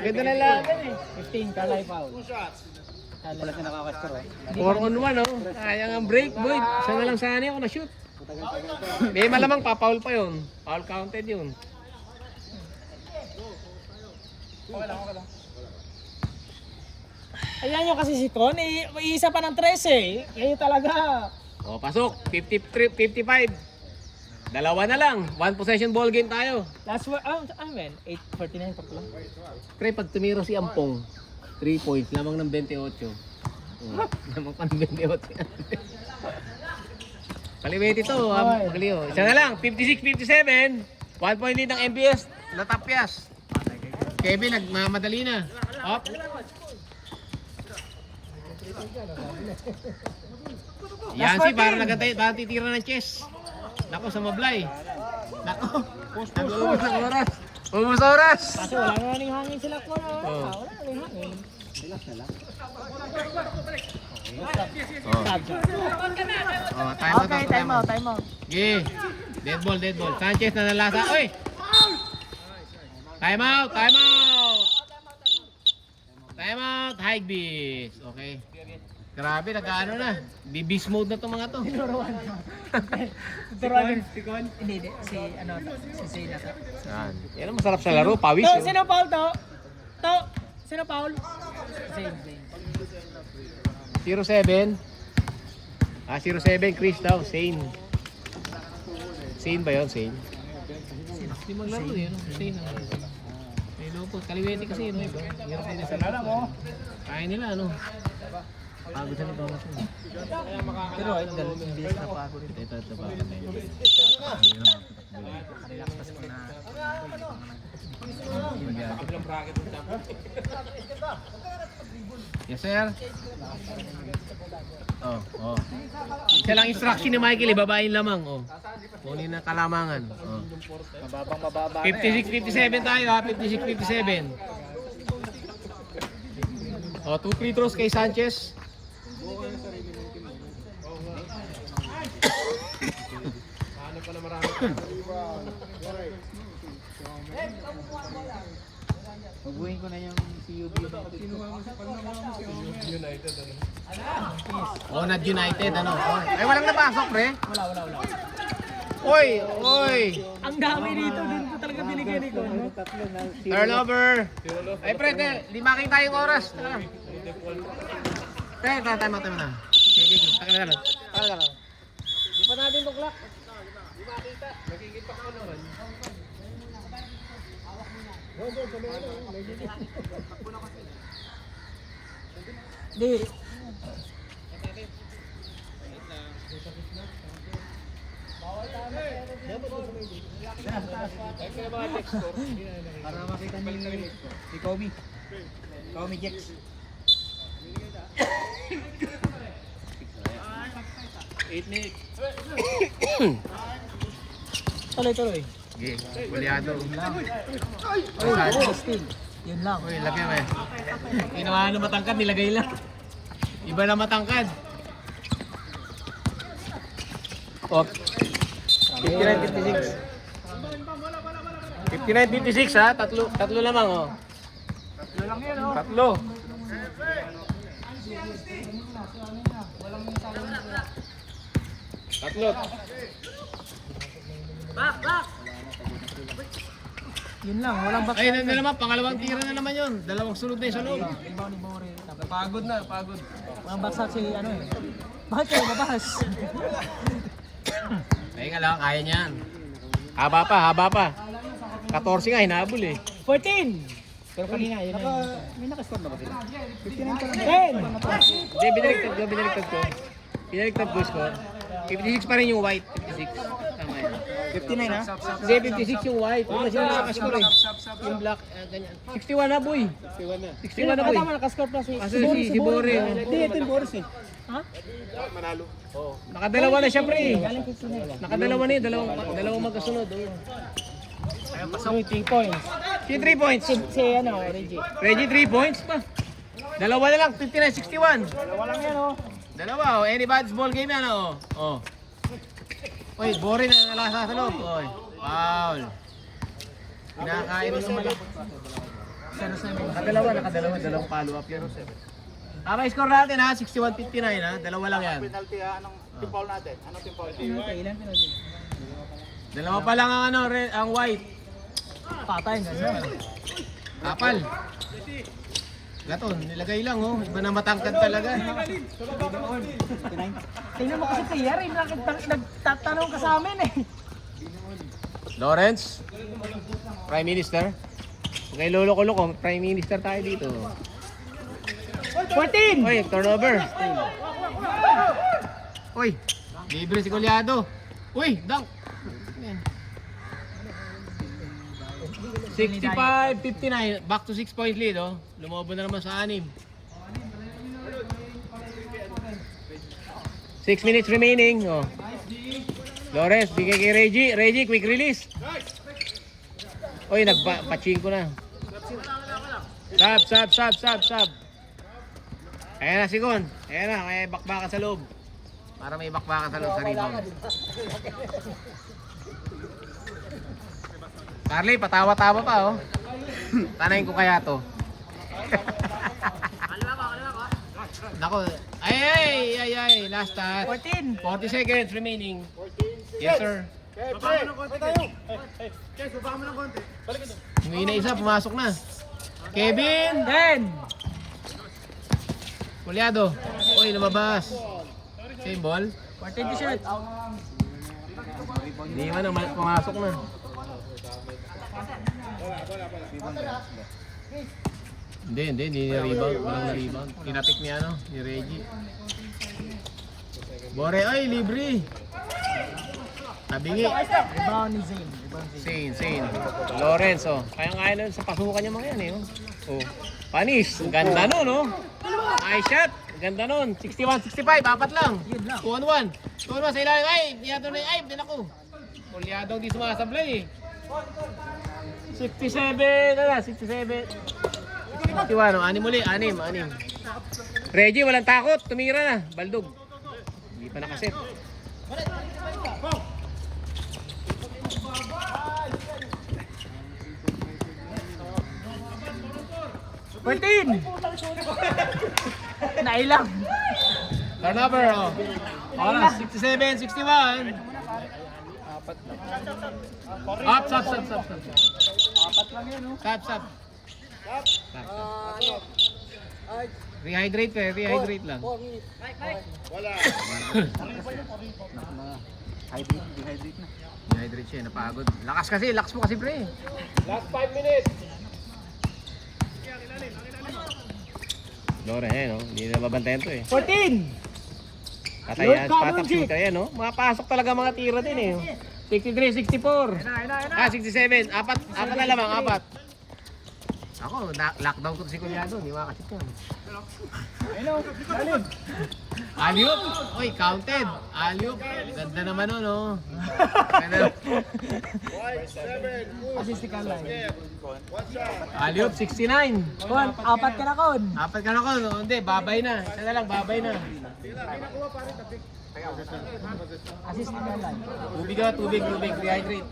Ganda na laban eh. 15, kalay foul. Wala siya nakakascore, eh. 4-on-1, oh. Sayang ang break, boy. Isa na lang sana ako na-shoot. May malamang pa-foul pa yun. Foul counted yun. Okay lang. Ayan yung kasi si Con, isa pa ng 13 eh. Ngayon talaga. O, pasok. 55. 2 na lang. 1 possession ball game tayo. Last word, 8:49 pa lang. Pre, pag tumiro si Ampong, 3 points, lamang ng 28. Lamang pa ng 28. Kaliwete ito, kaliw. Isa na lang, 56-57. 1 point lead ng MBS, natapyas. Kevin, nagmamadali na. Up. Yancy, parang titira ng chess. Nako, sa Mablay. Nako, ubus oras. Kasi wala na rin hangin sila Con. Oh. Wala na rin hangin. Time out. Okay, dead ball. Sanchez na nalasa. Oy! Time out. Higbeast. Okay. Grabe, nag-ano na. Beast mode na itong mga to. Turuan si Con? Hindi. Si Zayna. Yan ang masarap sa laro. Pawis. To, sino foul to? Sino foul? Zane. 07. 07, Chris daw. Sane. Sane ba yun? Sane? Hindi maglaro yun. Sane. May lupot. Kaliwete kasi yun. Hirap nila sa lalang mo. Kaya nila ano. Pagod sa nito. Pero ay dahil bilis na pagod ito. Ito ba? Relax pa ko na. Yes sir. Oh. Isa lang instruction ni Michael, ibabain lamang. Kunin na kalamangan. Mababa 56-57 tayo ha, 56-57. 2 free throws kay Sanchez. Mabuhin ko na yung CUB. Not United, ano? Ay, walang napasok, pre. Wala. Oy! Ang dami dito, din ko talaga binigyan ni ko. Turnover! Ay, pre, limaking tayong oras. Tama na. Sige. Taka na. Di pa natin tuklak. Nakikita ko naman. Di. Para makita niyo si Kobe. Kobe Jex. Tuloy. Sige, kulyado. Yun lang. Uy, laki mo eh. Ginawa na matangkad, nilagay lang. Iba na matangkad. 59-56. 59-56 ha, tatlo lamang oh. Tatlo. Yun lang, walang back. Ay, na naman, pangalawang tira na naman yun. Dalawang sunod na yung sa loob. Pagod na. Walang baksak si ano eh. Bakit kayo mabahas? Kaya nga lang, kaya niyan. Haba pa. 14 nga, hinabol eh. 14! Pero kanina, yun na. May nakascore na ba sila? 59 pa lang. 10! Hindi, binaliktad ko score. 56 pa rin yung white. 56. Tama yan. 59 ha? Hindi, 56 yung white. Yung kasi nakascore eh. Yung black, ganyan. 61 na boy. 61 na boy. Tama, nakascore pa si Si Bore. Hindi, ito yung Boris eh. Ha? Nakadalawa na siya pre. Galing 59. Nakadalawa na yun. Dalawang magkasunod. So, 3 points. Si 3 points. Si ano, Reggie. Reggie 3 points pa. Dalawa na lang, 59-61. Dalawa lang yan oh. Dalawa, anybody's ball game yan, Uy, Bore na nalasa sa loob. Uy, foul. Pinakain mo yung malak. Dalawang follow-up yan. Tama yung score natin ha, 61-59 ha. Dalawa lang yan. Penalty ha? Anong team foul natin? Anong team foul? Ilan pinag-ibig? Dalawa pa lang ang ang white. Patay na siya. Kapal. Gaton, nilagay lang Iba na matangkad talaga. Tingnan mo kasi player eh. Nagtatanong ka sa amin eh. Lawrence, Prime Minister. Okay, lolo-lolo Prime Minister tayo dito. 14! Uy, turnover. Uy, libre si Goleado. Uy, dunk. 65-59, back to 6 point lead Lumobo na naman sa 6. 6 minutes remaining Lawrence, bigay kay Reggie. Reggie, quick release. Uy, nagpa-chinko na. Sab. Ayan na si Gon. Ayan na, may bakbakan sa loob. Para may bakbakan sa loob sa rebound. Carly, patawa-tawa pa Tanayin ko kaya to. Nako. Ay, last touch. 14! 40 seconds remaining. Yes, sir. Baba mo ng konti tayo. Umuwi na isa, pumasok na. Kevin! 10! Kulyado. Uy, lumabas. Same ball. 14 to shoot. Hindi man, pumasok na. Hindi ni-rebound. Walang na-rebound. Kinatik ni ano, ni Reggie. Bore, ay, libre. Tabingi. Rebound ni Zane. Sane. Lorenzo. Kaya nun sa pasukan niya mga yan eh. Oh. Panis. Ganda nun, no? Nice shot. Ganda nun. 61-65. Apat lang. 2-on-1. 2-on-1 sa ilalim. Ay, diyato na. Ay, din ako. Pulyadong di sumasablay eh. 67. Ano? 67. 61. No? Anim uli. Anim. Reggie, walang takot. Tumira na. Baldog. Hindi pa nakaset. Nailang. Turnover, oh. Oras, 67, 61. Up, stop. Apat lang yan, oh. Stop. Rehydrate lang. 4 minutes. Dehydrate na. Rehydrate siya, napagod. Lakas mo kasi pre. Last 5 minutes. Lore, no? Hindi na babantayan to eh. 14. Patayan, spot up shooter yan, no? Mapasok talaga mga tira din eh. 63, 64. 67, apat na lamang, apat. Ako, lockdown ko si Kulyado, di makakasip yan. Alley-oop! Oy, counted! Alley-oop! Ganda naman nun, no? Ganda. Assistant line. Alley-oop, 69. Kon, apat ka na kon. Apat ka na ko, no? Hindi, babay na. Isa na lang, babay na. Assistant line. Tubig, rehydrate.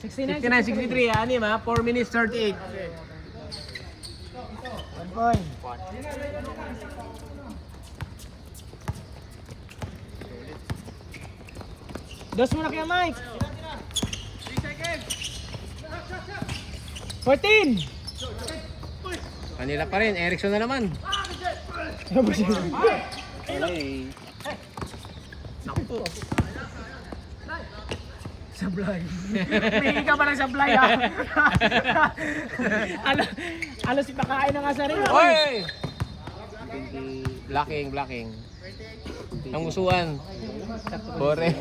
69. 69, 63, anim ha? 4 minutes, 38. 1 point. Dos mo na kaya Mike. 14. Kanila pa rin, Erickson na naman. Hey. Naku. Sablay. May ka pa ng sablay ha. Alos ipakain na nga sa rin. Oy! Blocking. Ang usuan. Bore.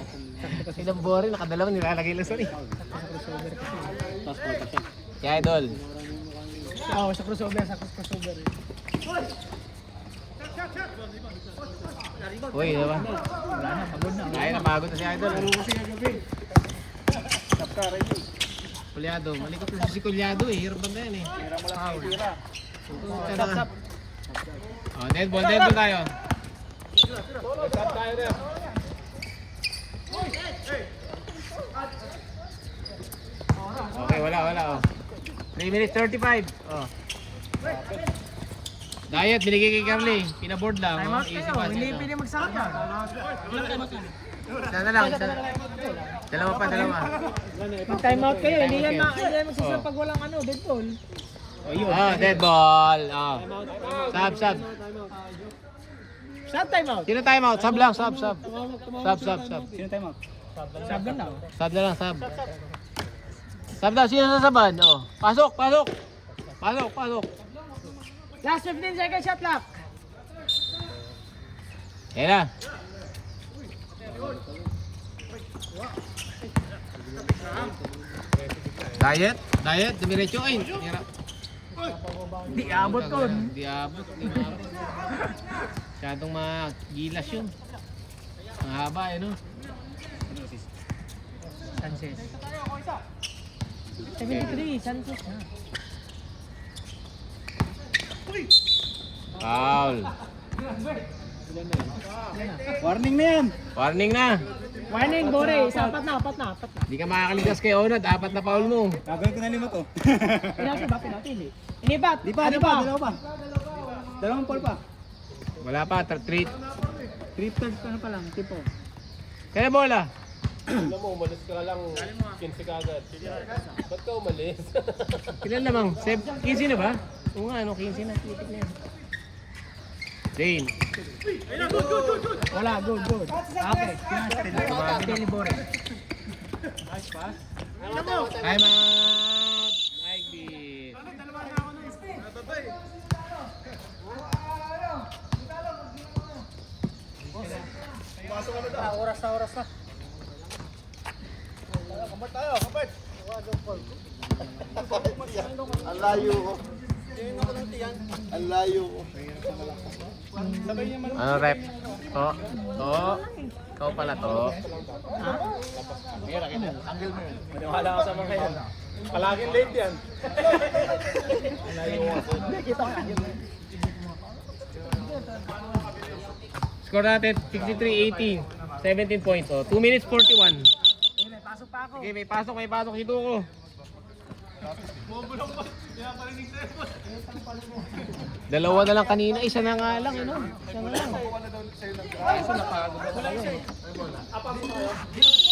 Ilang bore, nakadalawa nilalagay lang sa rin. Tapos pagka siya. Yeah, idol. Oo, sa crossover. Uy, diba? Ay, napagod na si idol. Kulyado, malikot na si Kulyado eh. Hirap banda yan eh. Stop. Oh, dead ball tayo. Stop tayo na. Okay, wala oh. 3 minutes 35. Oh. Diet, binigay kay Carly. Pinaboard lang. Time out Easy kayo. pass. Hindi pwede magsama. Isa na lang. Dalawa pa. Pag time out kayo, hindi yan Oh. magsasama pag walang dead ball. Oh, dead ball. Oh. Sub. Saan time out? Sino time out? Sub lang, sub. Sub. Sino time out? Sab lang daw. Sub na lang, sub. Sub daw, sino sasaban? Oh. Pasok. Last 15 seconds shot clock. Ayan na. Diet, dumiretso. Ay, hirap. Di abot ko. Di abot. Masyadong magilas yun. Mahaba eh, no? Sanchez. 73, Sanchez na. Foul. Warning na yan! Warning na. Warning, Bore. Apat na. Hindi ka makakaligas kay Onad. 4 na foul mo. Gagawin ko na 5 to. Pinati ba? Inibat. Di pa, dalawa pa. Dalawang ball pa. Wala pa. 3. 3/3 pa lang, tipo. Kaya bola. Alam mo, umalis ka lang 15 kagad. Ba't ka umalis? Kailan lamang? 15 na ba? Oo nga, 15 na. Titik na yan. Jane. Wala, good. Okay. Daily Boris. Time out. Mike beat. Oras na. Kapat tayo, kapat. Ang layo ko. Ang layo ko. Ano rep? To. Ikaw pala to. Maniwala ka sa mga yan. Palaging late yan. Score natin 63-80. 17 points. Oh, 2 minutes 41. May pasok pa ako. Sige, may pasok si Tuko. Dalawa na lang kanina, isa na nga lang, ano? Isa na lang.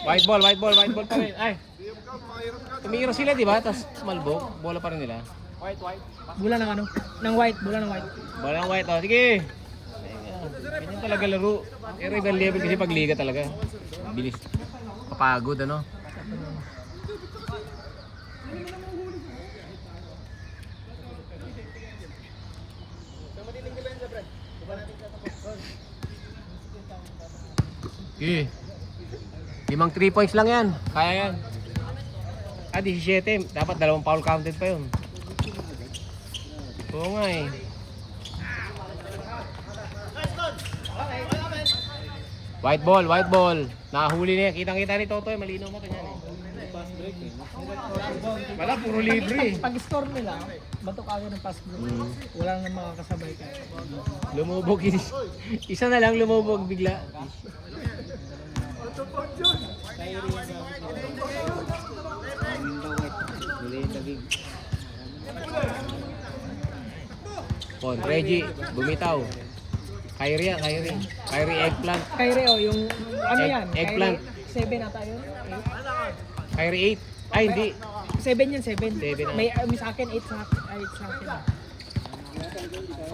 White ball pa rin. Ay. Tumiro sila, di ba? Tapos malbog, bola pa rin nila. Bula ng ano? Ng white. Bola ng white, oh. Sige. Ganyan talaga laro. Pero ibang level kasi pag liga talaga. Bilis. Pagod, ano? Okay. 5 3 points lang yan. Kaya yan. 17. Dapat 2 foul counted pa yun. Oo nga eh. White ball. Nakahuli niya. Kitang-kita ni Totoy. Malinaw mo kanyan eh. Wala, puro libre eh. Pag-storm nila, batok agad ng pass break. Wala nang makakasabay ka. Lumubog. Isa na lang lumubog bigla. Pon, Reggie, bumitaw. Kyrie eggplant. Kyrie, yung ano yan? Eggplant. 7 ata yun? Kyrie 8. Ay, hindi. 7 yan, 7. Seven, ah. May sa akin, 8 sa akin.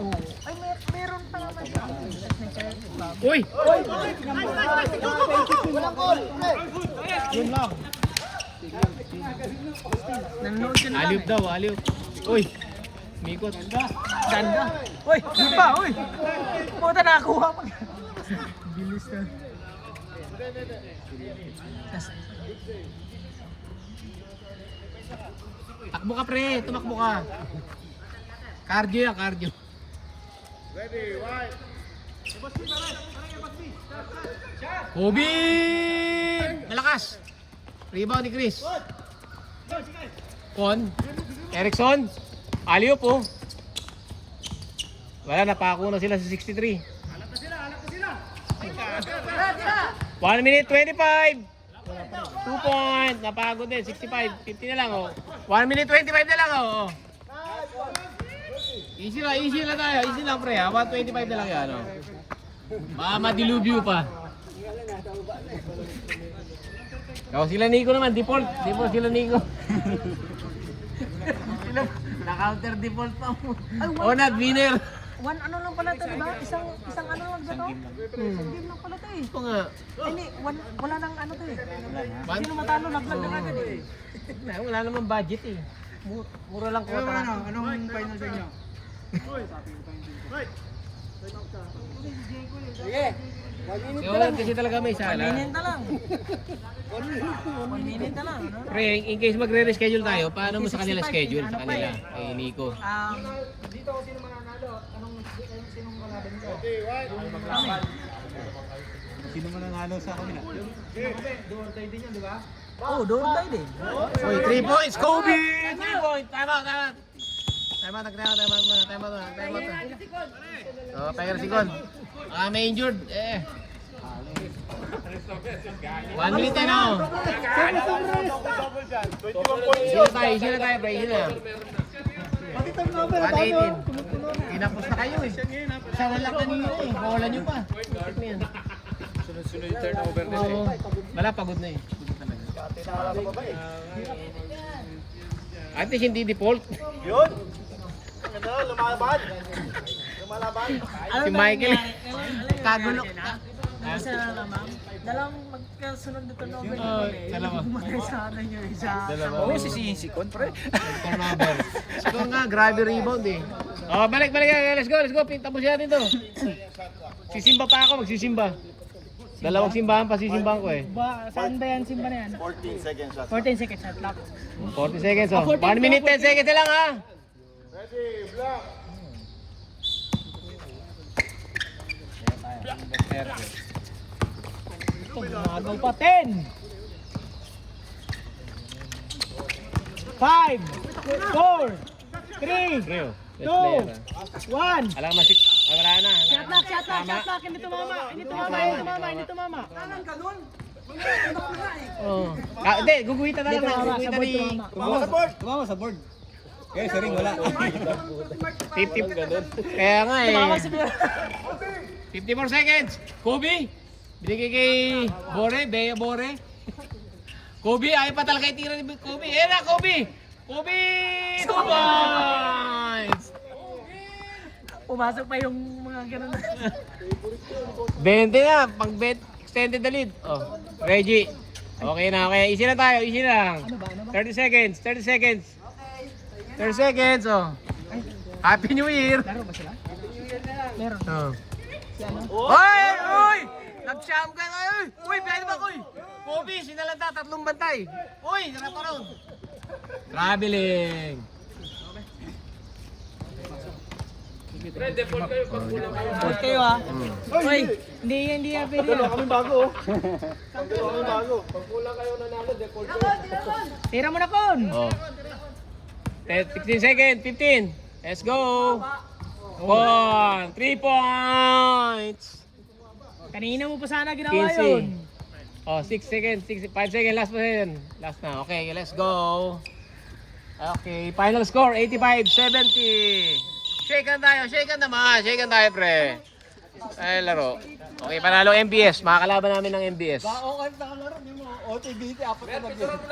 Oh. Ay, meron pa naman siya. Uy! Walang goal. Yun lang. Nanonood ka na lang. Aliw daw, aliw. Uy! Mikot. Ganda. Uy, yun pa, uy. Puta nakakuha pa. Bilis na. Takbo ka pre, tumakbo ka. Cardio yan, cardio. Kobe! Malakas! Rebound ni Chris. Kon. Erickson. Aliop po. Wala, napako na sila sa 63. 1 minute 25. 2 point. Napagod din. 65. 50 na lang oh. 1 minute 25 na lang oh. Easy lang tayo. Easy lang pre ha. 125 na lang yan oh. Madilubyo pa. Oh, sila Nico naman. Default sila Nico. Na-counter default pa mo. Oh, not winner. One ano lang pala ito, diba? Isang ano lang ba ito? Isang game lang pala ito eh. Ito nga. Hindi, wala nang ano ito eh. Sino matalo, naglag na agad eh. Wala naman budget eh. Mura lang kota. Anong final sa inyo? Sige. Kasi talaga may 1 sala. minute na lang. 1 minute na lang. Ano? Pre, in case magre-reschedule tayo, paano mo sa kanila schedule? Sa kanila, kay Nico. Dito ako sino mananalo. Sinong kalaban ko? Sino mananalo sa kanila? Doon tayo din yan, di ba? Oo, doon tayo din. Oy, 3 points, Kobe! 3 points, time out. Oh, pair si Gon. May injured. 1 minute na oh. Easy na tayo, pre. Easy na. 118. Tinapos na kayo eh. Isa na lang kanina eh. Bola nyo pa. Sunod-sunod yung turnover nila eh. Wala, pagod na eh. At least hindi default. Yun. Ano, lumaban. Si Michael. Kagulo. Isa na naman. Dalawang magkasunod dito na over. Dalawa. Matay sana nyo isa. Oo, sisisikon, pre. Turnover. Score nga, grabe rebound eh. Oh, balik. Let's go. Tapos natin to. Sisimba pa ako, magsisimba. Dalawang simbahan pa sisimbahan ko eh. Saan ba yan? Simba na yan? 14 seconds shot. 14 seconds shot clock. 40 seconds oh. 14 1 minute 10 seconds na lang ha. Ready, block. Ito, gumagaw pa 10. 5, 4, 3, Rio, 2, 1. Alam masik. Wala na. Shot clock. Hindi tumama. Oh. Hindi, guguhitan na lang. Guguhitan ni Tumama sa board. Kaya sa ring wala. 50. Kaya nga eh. 54 seconds. Kobe. Binigay kay Bea Bore. Kobe, ayaw pa talaga itira ni Kobe. Eh na, Kobe! Kobe! 2 points! Pumasok pa yung mga ganun. 20 na, pang bet, extended the lead. Oh, Reggie. Okay na, okay. Easy na tayo, easy lang. 30 seconds, 30 seconds. 30 seconds, oh. Happy New Year! Laro ba sila? Meron. Oh. Oy! Nag-sham ka na! Uy, pwede ba, Uy? Kobe, sinalanta, 3 bantay. Uy, narapa round. Traveling. Pre, default kayo pag kulang kayo. Good kayo ah. Uy, hindi yan pwede yan. Kaming bago, oh. Kaming bago. Pag kulang kayo nanalo, default kayo. Tira mo na kon. Oh. 16 seconds, 15. Let's go. 1, 3 points. Kanina mo pa sana ginawa 15. yun. Oh, 6 seconds, 5 seconds, last position. Last na. Okay, let's go. Okay, final score 85-70. Shake hand tayo, pre. Ay, laro. Okay, panalo MBS. Makakalaban namin ng MBS. Okay, nakalaro. Hindi mo. OTBT, apat na